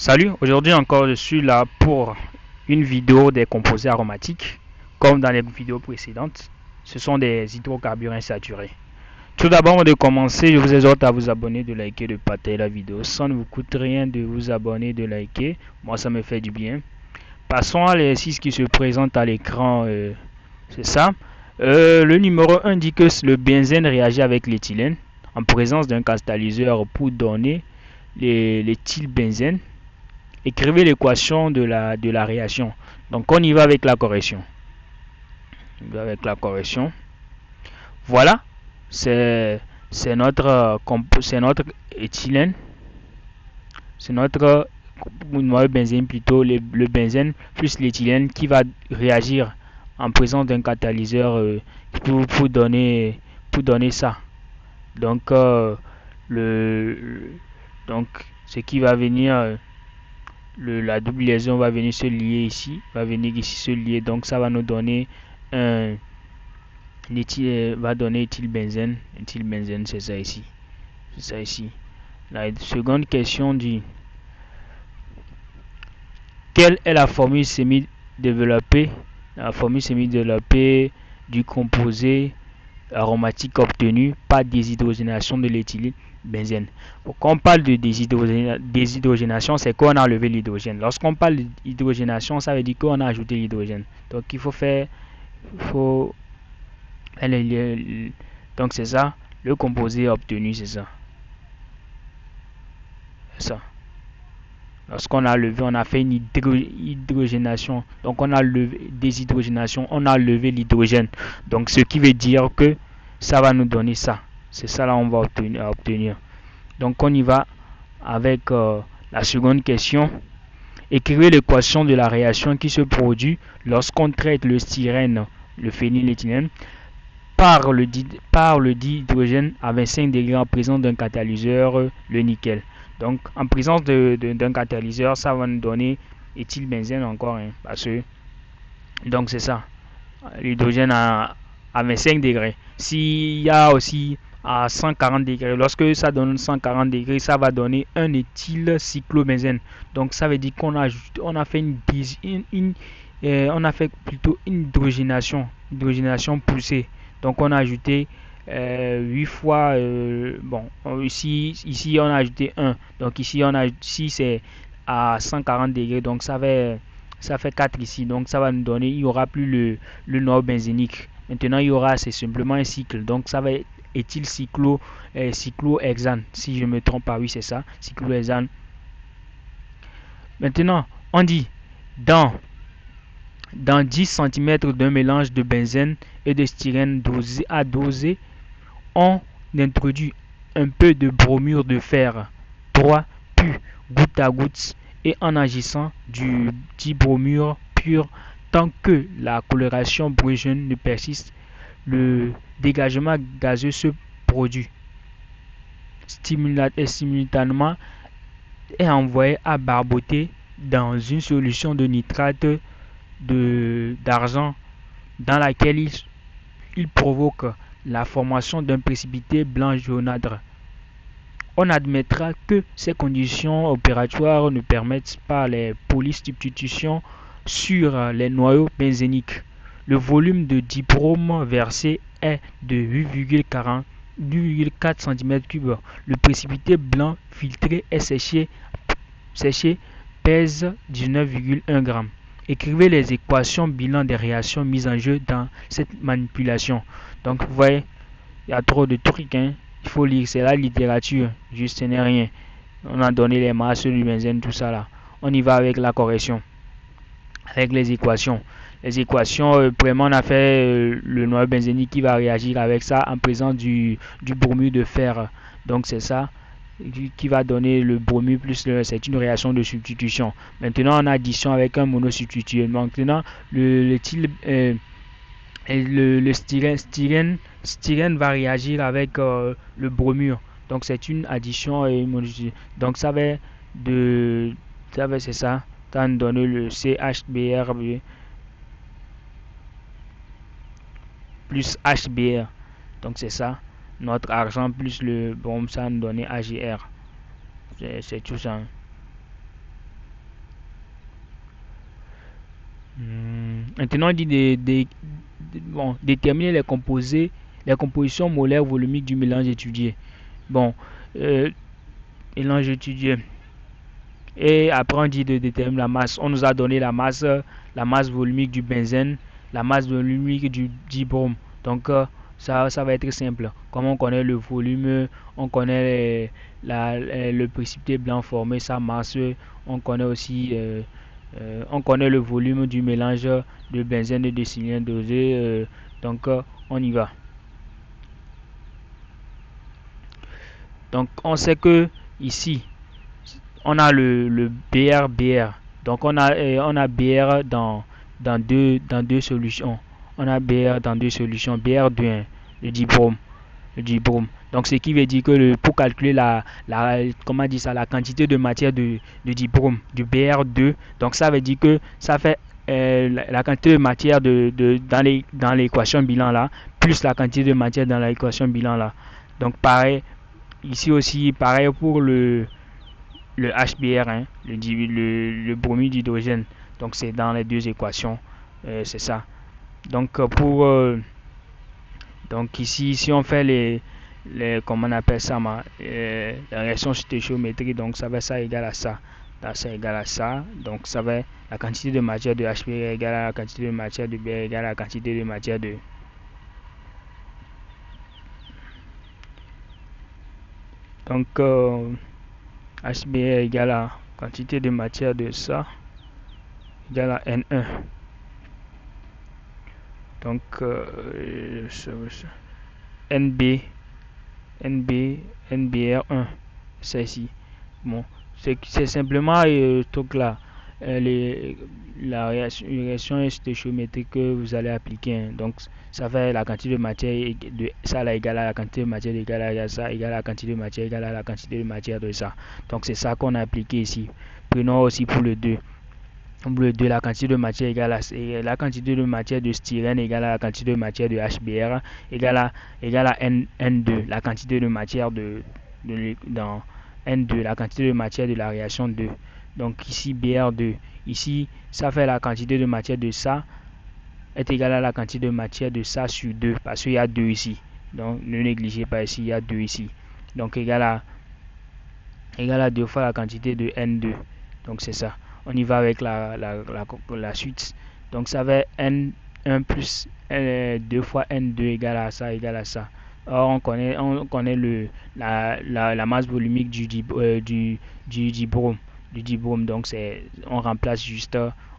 Salut, aujourd'hui encore je suis là pour une vidéo des composés aromatiques. Comme dans les vidéos précédentes, ce sont des hydrocarbures insaturés. Tout d'abord, avant de commencer, je vous exhorte à vous abonner, de liker, de partager la vidéo. Ça ne vous coûte rien de vous abonner, de liker. Moi, ça me fait du bien. Passons à l'exercice qui se présente à l'écran. C'est ça. Le numéro 1 dit que le benzène réagit avec l'éthylène en présence d'un catalyseur pour donner l'éthylbenzène. Écrivez l'équation de la réaction. Donc on y va avec la correction. On y va avec la correction. Voilà, c'est notre éthylène. C'est notre benzène plutôt, le benzène plus l'éthylène qui va réagir en présence d'un catalyseur pour donner ça. Donc donc ce qui va venir, la double liaison va venir se lier ici, va venir ici se lier, donc ça va nous donner un va donner éthylbenzène. Éthylbenzène, c'est ça ici. C'est ça ici. La seconde question dit: quelle est la formule semi-développée du composé aromatique obtenu par déshydrogénation de l'éthylbenzène? Quand on parle de déshydrogénation, c'est qu'on a enlevé l'hydrogène. Lorsqu'on parle d'hydrogénation, ça veut dire qu'on a ajouté l'hydrogène. Donc il faut faire, donc c'est ça, le composé obtenu, c'est ça. Lorsqu'on a levé, on a fait une hydrogénation. Donc on a levé déshydrogénation, on a levé l'hydrogène. Donc ce qui veut dire que ça va nous donner ça. C'est ça là on va obtenir. Donc on y va avec la seconde question. Écrivez l'équation de la réaction qui se produit lorsqu'on traite le styrène, le phényléthylène, par le dihydrogène à 25 degrés en présence d'un catalyseur, le nickel. Donc en présence d'un catalyseur, ça va nous donner éthylbenzène encore, parce que donc c'est ça, l'hydrogène à 25 degrés. S'il y a aussi à 140 degrés, lorsque ça donne 140 degrés, ça va donner un éthylcyclobenzène. Donc ça veut dire qu'on a fait on a fait plutôt une hydrogénation poussée. Donc on a ajouté 8 fois, ici on a ajouté 1. Donc ici c'est à 140 degrés, donc ça fait 4 ici. Donc ça va nous donner, il n'y aura plus le noyau benzénique. Maintenant il y aura, c'est simplement un cycle. Donc ça va être cyclohexane. Si je me trompe pas, oui c'est ça, cyclohexane. Maintenant on dit dans 10 cm d'un mélange de benzène et de styrène dosé, on introduit un peu de bromure de fer 3 puis goutte à goutte, et en agissant du dibromure pur tant que la coloration brun-jaune ne persiste, le dégagement gazeux se produit. Simultanément est envoyé à barboter dans une solution de nitrate d'argent dans laquelle il provoque la formation d'un précipité blanc jaunâtre. On admettra que ces conditions opératoires ne permettent pas les polysubstitutions sur les noyaux benzéniques. Le volume de dibrome versé est de 8,4 cm3. Le précipité blanc filtré et séché pèse 19,1 g. Écrivez les équations bilan des réactions mises en jeu dans cette manipulation. Donc vous voyez, il y a trop de trucs, il faut lire, c'est la littérature, juste ce n'est rien. On a donné les masses du benzène, tout ça là. On y va avec la correction, avec les équations. Les équations, vraiment on a fait le noyau benzénique qui va réagir avec ça en présence du bromure de fer. Donc c'est ça qui va donner le bromure plus c'est une réaction de substitution. Maintenant en addition avec un monosubstitué. Maintenant le styrène va réagir avec le bromure. Donc c'est une addition donc ça va c'est ça, ça va nous donner le CHBr plus HBr. Donc c'est ça, notre argent plus le brome, ça va nous donner AgR. C'est tout ça. Maintenant, on dit bon, déterminer les compositions molaires volumiques du mélange étudié. Bon, mélange étudié. Et après, on dit de déterminer la masse. On nous a donné la masse volumique du benzène, la masse volumique du dibrome. Donc, ça va être simple. Comme on connaît le volume, on connaît le précipité blanc formé, sa masse, on connaît aussi on connaît le volume du mélange de benzène et de cylindre dosé. Donc, on y va. Donc, on sait que ici, on a le BR. Donc, on a BR dans deux solutions. On a BR dans deux solutions. BR2, hein, le dibrome. Donc, ce qui veut dire que pour calculer comment dire ça, la quantité de matière de dibrome, du BR2, donc ça veut dire que ça fait la quantité de matière dans l'équation bilan là, plus la quantité de matière dans l'équation bilan là. Donc, pareil, ici aussi, pareil pour le HBr, hein, le bromure d'hydrogène. Donc, c'est dans les deux équations. C'est ça. Donc, donc ici, si on fait comment on appelle ça, la réaction stéchiométrique, donc ça va ça égale à ça. Là, ça égale à ça. Donc, ça va la quantité de matière de HBr égale à la quantité de matière de Br égale à la quantité de matière de. Donc, HBr égale à quantité de matière de ça égale à N1. Donc, NBR1, c'est ici. Bon, c'est simplement truc là, la réaction stéchiométrique que vous allez appliquer. Hein. Donc, ça fait la quantité de matière de ça là égale à la quantité de matière égale à ça égale à la quantité de matière égale à la quantité de matière de ça. Donc, c'est ça qu'on a appliqué ici. Prenons aussi pour le 2. Bleu 2, la quantité de matière égale à la quantité de matière de styrène égale à la quantité de matière de HBr égale à N2, la quantité de matière dans N2, la quantité de matière de la réaction 2. Donc ici Br2, ici ça fait la quantité de matière de ça est égale à la quantité de matière de ça sur 2 parce qu'il y a 2 ici. Donc ne négligez pas ici, il y a 2 ici. Donc égale à 2 fois la quantité de N2. Donc c'est ça. On y va avec la suite. Donc ça va N1 plus 2 fois N2 égale à ça, égale à ça. Or, on connaît la masse volumique du dibrome. Donc, on remplace juste,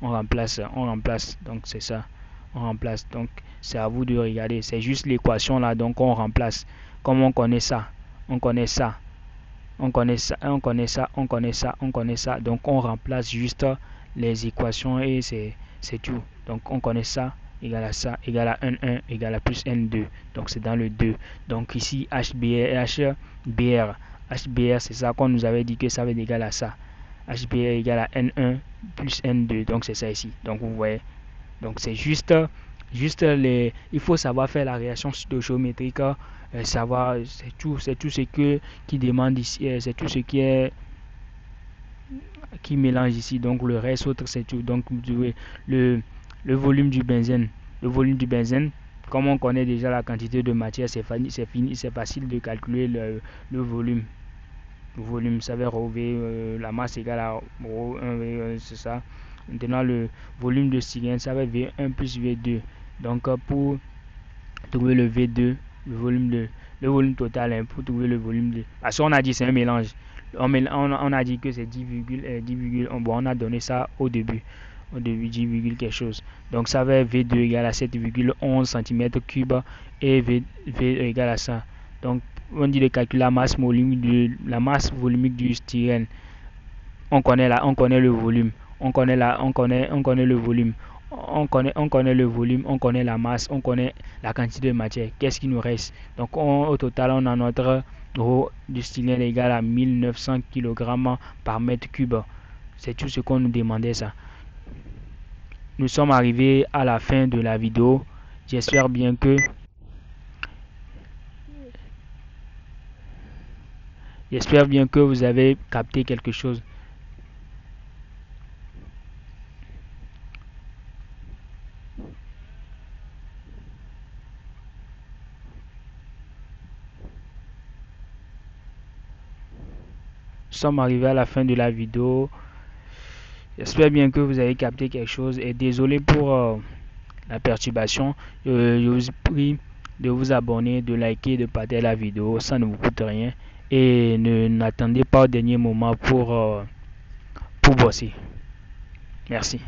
on remplace. Donc, c'est ça. On remplace. Donc, c'est à vous de regarder. C'est juste l'équation là. Donc, on remplace. Comme on connaît ça, on connaît ça. On connaît ça. Donc, on remplace juste les équations et c'est tout. Donc, on connaît ça, égale à ça, égale à N1, égale à plus N2. Donc, c'est dans le 2. Donc, ici, HBr, c'est ça qu'on nous avait dit que ça va être égal à ça. HBr égale à N1 plus N2. Donc, c'est ça ici. Donc, vous voyez. Donc, c'est juste il faut savoir faire la réaction géométrique, savoir, c'est tout ce qui demande ici, c'est tout ce qui mélange ici. Donc, le reste autre, c'est tout. Donc, le volume du benzène. Comme on connaît déjà la quantité de matière, c'est facile de calculer le volume. Le volume, ça va rV, la masse égale à rho 1, c'est ça. Maintenant, le volume de cylindre, ça va V1 plus V2. Donc, pour trouver le V2, le volume total, hein, pour trouver le volume de. Parce qu'on a dit c'est un mélange. On a dit que c'est 10, bon, on a donné ça au début. 10, quelque chose. Donc, ça va être V2 égale à 7,11 cm3 et V égale à ça. Donc, on dit de calculer la masse volumique du styrène. On connaît le volume. On connaît le volume. On connaît le volume, on connaît la masse, on connaît la quantité de matière. Qu'est-ce qui nous reste? Donc, au total, on a notre rho du styrène égal à 1900 kg par mètre cube. C'est tout ce qu'on nous demandait, ça. Nous sommes arrivés à la fin de la vidéo. J'espère bien que vous avez capté quelque chose. sommes arrivés à la fin de la vidéo. J'espère bien que vous avez capté quelque chose et désolé pour la perturbation. Je vous prie de vous abonner, de liker, de partager la vidéo, ça ne vous coûte rien et n'attendez pas au dernier moment pour bosser. Merci.